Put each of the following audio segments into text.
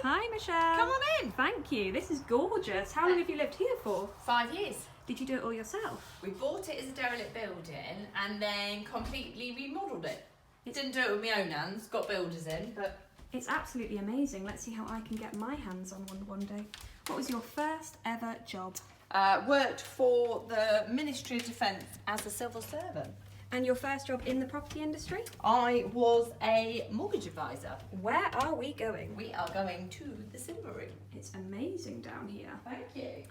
Hi, Michelle. Come on in. Thank you. This is gorgeous. How long have you lived here for? 5 years. Did you do it all yourself? We bought it as a derelict building and then completely remodelled it. Didn't do it with my own hands, got builders in, but... It's absolutely amazing. Let's see how I can get my hands on one day. What was your first ever job? Worked for the Ministry of Defence as a civil servant. And your first job in the property industry? I was a mortgage advisor. Where are we going? We are going to the cinema room. It's amazing down here. Thank you.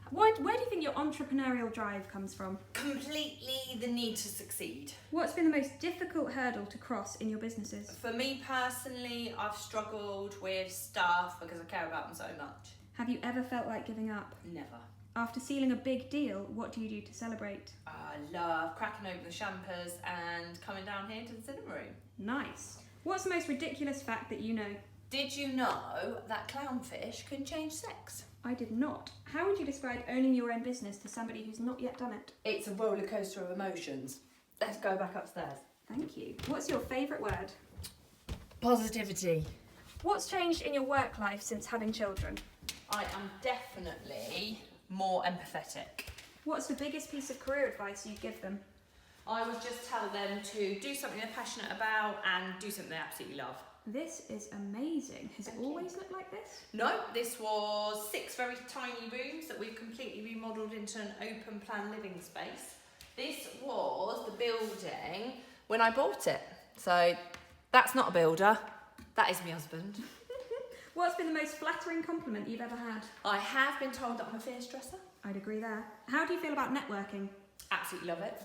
Where do you think your entrepreneurial drive comes from? Completely the need to succeed. What's been the most difficult hurdle to cross in your businesses? For me personally, I've struggled with staff because I care about them so much. Have you ever felt like giving up? Never. After sealing a big deal, what do you do to celebrate? I love cracking open the champers and coming down here to the cinema room. Nice. What's the most ridiculous fact that you know? Did you know that clownfish can change sex? I did not. How would you describe owning your own business to somebody who's not yet done it? It's a roller coaster of emotions. Let's go back upstairs. Thank you. What's your favourite word? Positivity. What's changed in your work life since having children? I am definitely more empathetic. What's the biggest piece of career advice you'd give them? I would just tell them to do something they're passionate about and do something they absolutely love. This is amazing. Has it Thank you. always looked like this? No, this was 6 very tiny rooms that we've completely remodelled into an open plan living space. This was the building when I bought it. So that's not a builder, that is my husband. What's been the most flattering compliment you've ever had? I have been told that I'm a fierce dresser. I'd agree there. How do you feel about networking? Absolutely love it.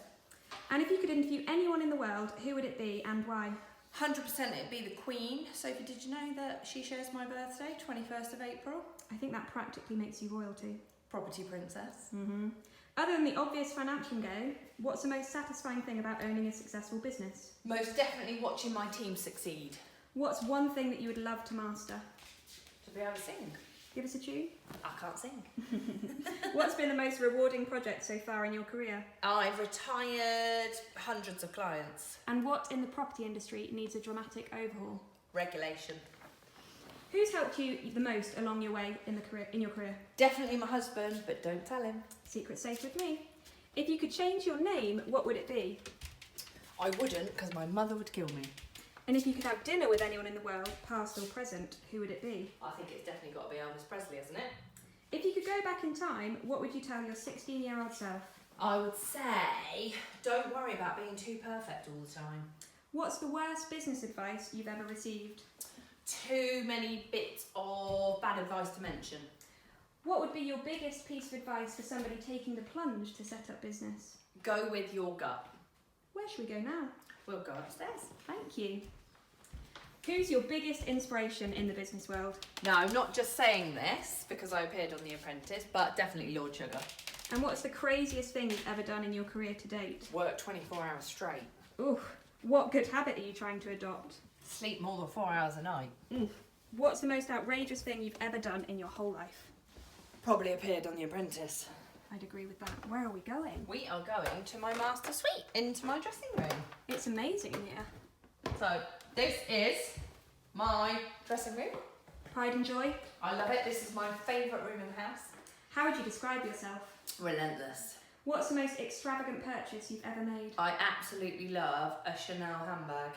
And if you could interview anyone in the world, who would it be and why? 100% it'd be the Queen. Sophie, did you know that she shares my birthday, 21st of April? I think that practically makes you royalty. Property princess. Other than the obvious financial gain, what's the most satisfying thing about owning a successful business? Most definitely watching my team succeed. What's one thing that you would love to master? To be able to sing. Give us a tune. I can't sing. What's been the most rewarding project so far in your career? I've retired hundreds of clients. And what in the property industry needs a dramatic overhaul? Regulation. Who's helped you the most along your way in your career? Definitely my husband, but don't tell him. Secret safe with me. If you could change your name, what would it be? I wouldn't, because my mother would kill me. And if you could have dinner with anyone in the world, past or present, who would it be? I think it's definitely got to be Elvis Presley, isn't it? If you could go back in time, what would you tell your 16-year-old self? I would say, don't worry about being too perfect all the time. What's the worst business advice you've ever received? Too many bits of bad advice to mention. What would be your biggest piece of advice for somebody taking the plunge to set up business? Go with your gut. Where should we go now? We'll go upstairs. Thank you. Who's your biggest inspiration in the business world? No, I'm not just saying this because I appeared on The Apprentice, but definitely Lord Sugar. And what's the craziest thing you've ever done in your career to date? Work 24 hours straight. Ooh, what good habit are you trying to adopt? Sleep more than 4 hours a night. What's the most outrageous thing you've ever done in your whole life? Probably appeared on The Apprentice. I'd agree with that. Where are we going? We are going to my master suite, into my dressing room. It's amazing here. So this is my dressing room. Pride and joy. I love it. This is my favourite room in the house. How would you describe yourself? Relentless. What's the most extravagant purchase you've ever made? I absolutely love a Chanel handbag.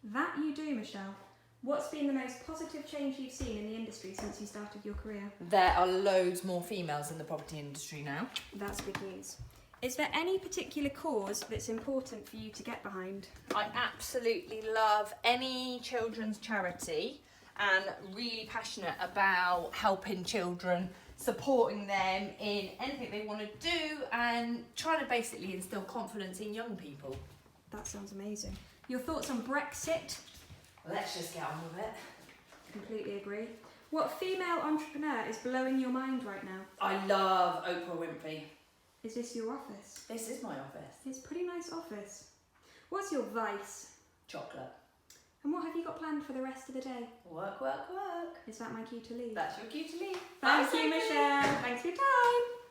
That you do, Michelle. What's been the most positive change you've seen in the industry since you started your career? There are loads more females in the property industry now. That's good news. Is there any particular cause that's important for you to get behind? I absolutely love any children's charity and really passionate about helping children, supporting them in anything they want to do and trying to basically instill confidence in young people. That sounds amazing. Your thoughts on Brexit? Let's just get on with it. Completely agree. What female entrepreneur is blowing your mind right now? I love Oprah Winfrey. Is this your office? This is my office. It's a pretty nice office. What's your vice? Chocolate. And what have you got planned for the rest of the day? Work, work, work. Is that my cue to leave? That's your cue to leave. Thank Bye, you, Sophie. Michelle. Thanks for your time.